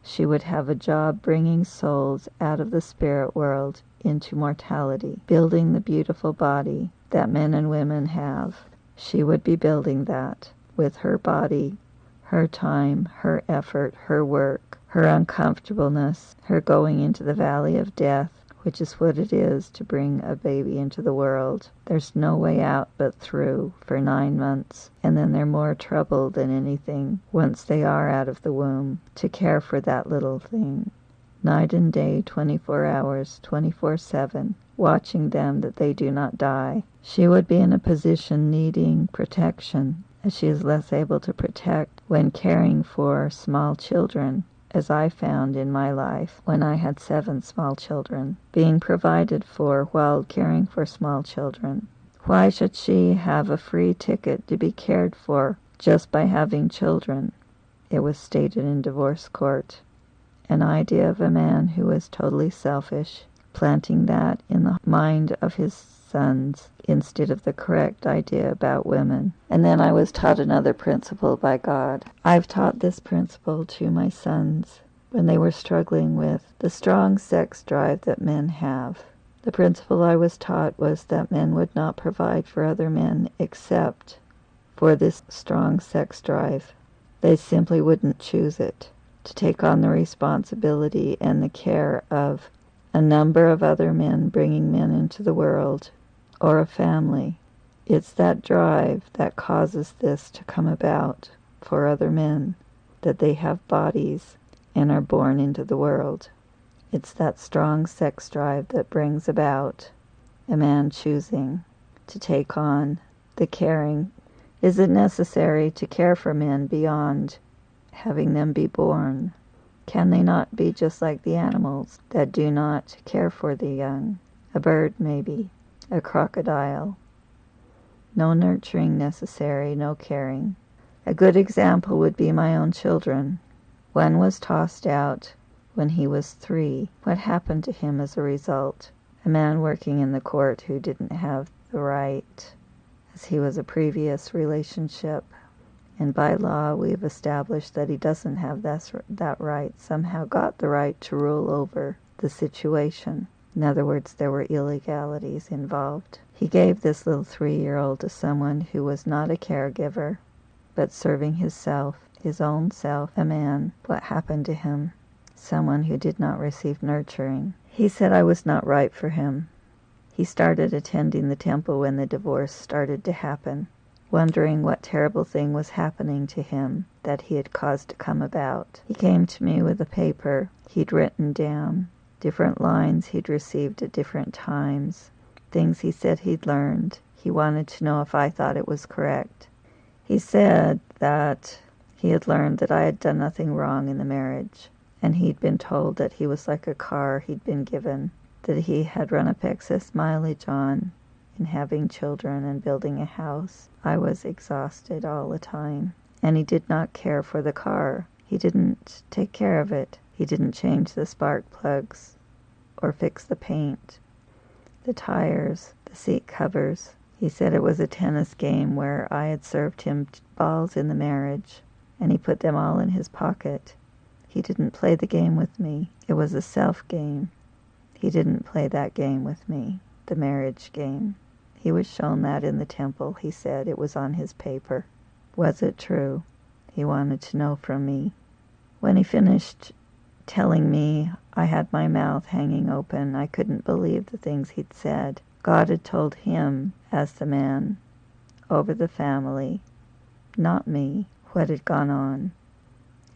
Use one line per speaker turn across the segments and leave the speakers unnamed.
She would have a job bringing souls out of the spirit world into mortality, building the beautiful body that men and women have. She would be building that with her body, her time, her effort, her work, her uncomfortableness, her going into the valley of death, which is what it is to bring a baby into the world. There's no way out but through for 9 months, and then they're more trouble than anything once they are out of the womb, to care for that little thing. Night and day, 24 hours, 24/7, watching them that they do not die. She would be in a position needing protection, as she is less able to protect when caring for small children, as I found in my life when I had 7 small children, being provided for while caring for small children. Why should she have a free ticket to be cared for just by having children? It was stated in divorce court. An idea of a man who was totally selfish, planting that in the mind of his sons instead of the correct idea about women. And then I was taught another principle by God. I've taught this principle to my sons when they were struggling with the strong sex drive that men have. The principle I was taught was that men would not provide for other men except for this strong sex drive. They simply wouldn't choose it, to take on the responsibility and the care of a number of other men bringing men into the world, or a family. It's that drive that causes this to come about for other men, that they have bodies and are born into the world. It's that strong sex drive that brings about a man choosing to take on the caring. Is it necessary to care for men beyond having them be born? Can they not be just like the animals that do not care for the young? A bird, maybe. A crocodile. No nurturing necessary, no caring. A good example would be my own children. One was tossed out when he was 3. What happened to him as a result? A man working in the court who didn't have the right, as he was a previous relationship. And by law, we've established that he doesn't have that right, somehow got the right to rule over the situation. In other words, there were illegalities involved. He gave this little 3-year-old to someone who was not a caregiver, but serving himself, his own self, a man. What happened to him? Someone who did not receive nurturing. He said I was not right for him. He started attending the temple when the divorce started to happen, wondering what terrible thing was happening to him that he had caused to come about. He came to me with a paper he'd written down, different lines he'd received at different times, things he said he'd learned. He wanted to know if I thought it was correct. He said that he had learned that I had done nothing wrong in the marriage, and he'd been told that he was like a car he'd been given, that he had run up excess mileage on in having children and building a house. I was exhausted all the time, and he did not care for the car. He didn't take care of it. He didn't change the spark plugs or fix the paint, the tires, the seat covers. He said it was a tennis game where I had served him balls in the marriage, and he put them all in his pocket. He didn't play the game with me. It was a self game. He didn't play that game with me, the marriage game. He was shown that in the temple. He said it was on his paper. Was it true? He wanted to know from me. When he finished telling me, I had my mouth hanging open. I couldn't believe the things he'd said. God had told him, as the man, over the family, not me, what had gone on.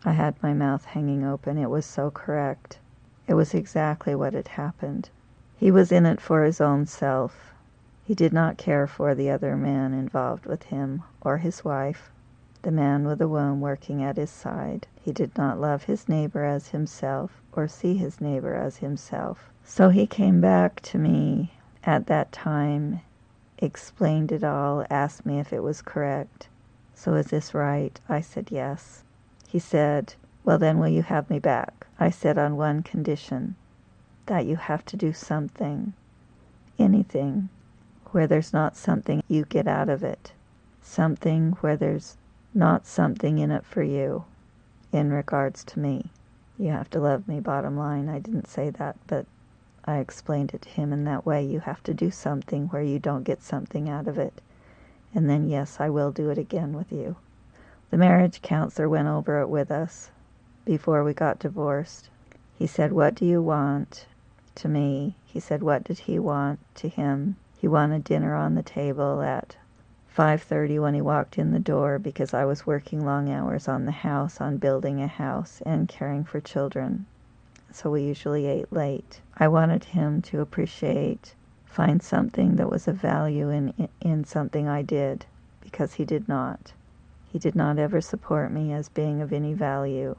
I had my mouth hanging open. It was so correct. It was exactly what had happened. He was in it for his own self. He did not care for the other man involved with him, or his wife, the man with the womb working at his side. He did not love his neighbor as himself, or see his neighbor as himself. So he came back to me at that time, explained it all, asked me if it was correct. So is this right? I said yes. He said, well then will you have me back? I said on one condition, that you have to do something, anything, where there's not something you get out of it, something where there's not something in it for you in regards to me. You have to love me, bottom line. I didn't say that, but I explained it to him in that way. You have to do something where you don't get something out of it. And then, yes, I will do it again with you. The marriage counselor went over it with us before we got divorced. He said, "What do you want?" to me. He said, "What did he want?" to him. He wanted dinner on the table at 5:30 when he walked in the door, because I was working long hours on the house, on building a house and caring for children. So we usually ate late. I wanted him to find something that was of value in something I did, because he did not. He did not ever support me as being of any value.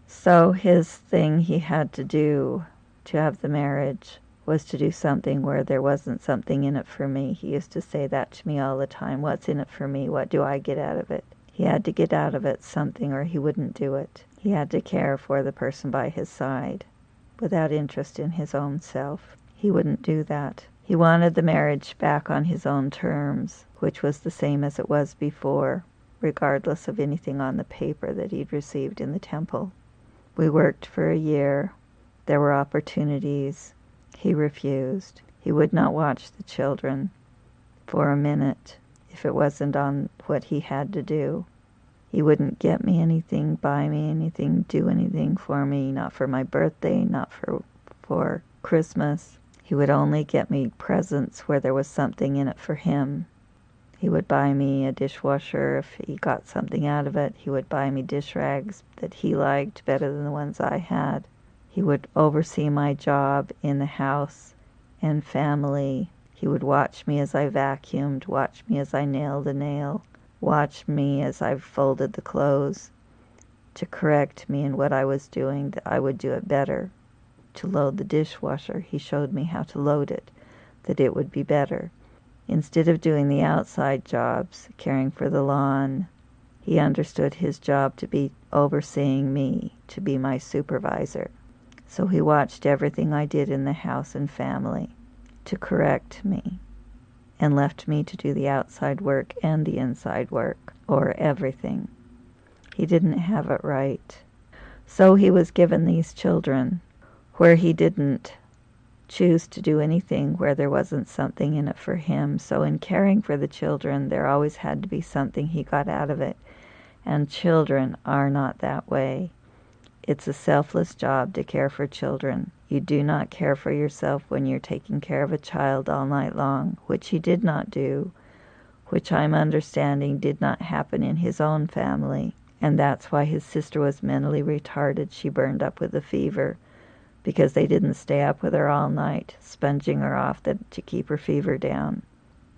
So his thing he had to do to have the marriage was to do something where there wasn't something in it for me. He used to say that to me all the time. What's in it for me? What do I get out of it? He had to get out of it something or he wouldn't do it. He had to care for the person by his side without interest in his own self. He wouldn't do that. He wanted the marriage back on his own terms, which was the same as it was before, regardless of anything on the paper that he'd received in the temple. We worked for a year. There were opportunities. He refused. He would not watch the children for a minute if it wasn't on what he had to do. He wouldn't get me anything, buy me anything, do anything for me, not for my birthday, not for Christmas. He would only get me presents where there was something in it for him. He would buy me a dishwasher if he got something out of it. He would buy me dish rags that he liked better than the ones I had. He would oversee my job in the house and family. He would watch me as I vacuumed, watch me as I nailed a nail, watch me as I folded the clothes, to correct me in what I was doing, that I would do it better. To load the dishwasher, he showed me how to load it, that it would be better. Instead of doing the outside jobs, caring for the lawn, he understood his job to be overseeing me, to be my supervisor. So he watched everything I did in the house and family to correct me, and left me to do the outside work and the inside work, or everything. He didn't have it right. So he was given these children where he didn't choose to do anything where there wasn't something in it for him. So in caring for the children, there always had to be something he got out of it. And children are not that way. It's a selfless job to care for children. You do not care for yourself when you're taking care of a child all night long, which he did not do, which I'm understanding did not happen in his own family. And that's why his sister was mentally retarded. She burned up with a fever, because they didn't stay up with her all night, sponging her off to keep her fever down.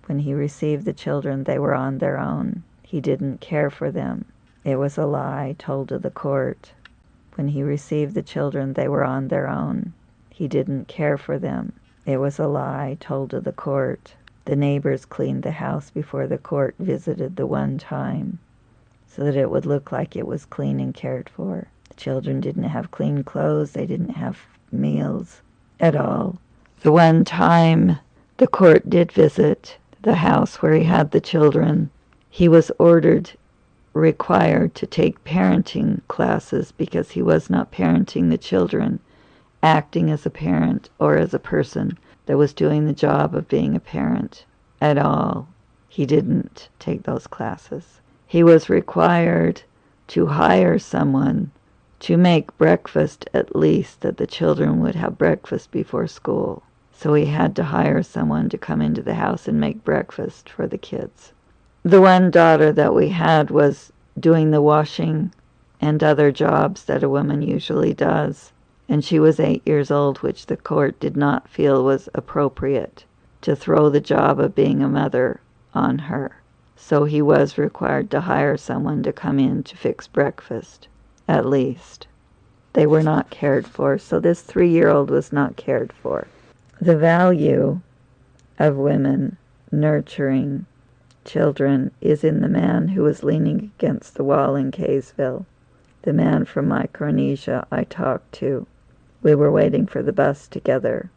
When he received the children, they were on their own. He didn't care for them. It was a lie told to the court. When he received the children, they were on their own. He didn't care for them. It was a lie told to the court. The neighbors cleaned the house before the court visited the one time, so that it would look like it was clean and cared for. The children didn't have clean clothes. They didn't have meals at all. The one time the court did visit the house where he had the children, he was required to take parenting classes because he was not parenting the children, acting as a parent or as a person that was doing the job of being a parent at all. He didn't take those classes. He was required to hire someone to make breakfast, at least, that the children would have breakfast before school. So he had to hire someone to come into the house and make breakfast for the kids. The one daughter that we had was doing the washing and other jobs that a woman usually does, and she was 8 years old, which the court did not feel was appropriate to throw the job of being a mother on her. So he was required to hire someone to come in to fix breakfast, at least. They were not cared for, so this 3-year-old was not cared for. The value of women nurturing children is in the man who was leaning against the wall in Kaysville, the man from Micronesia I talked to. We were waiting for the bus together.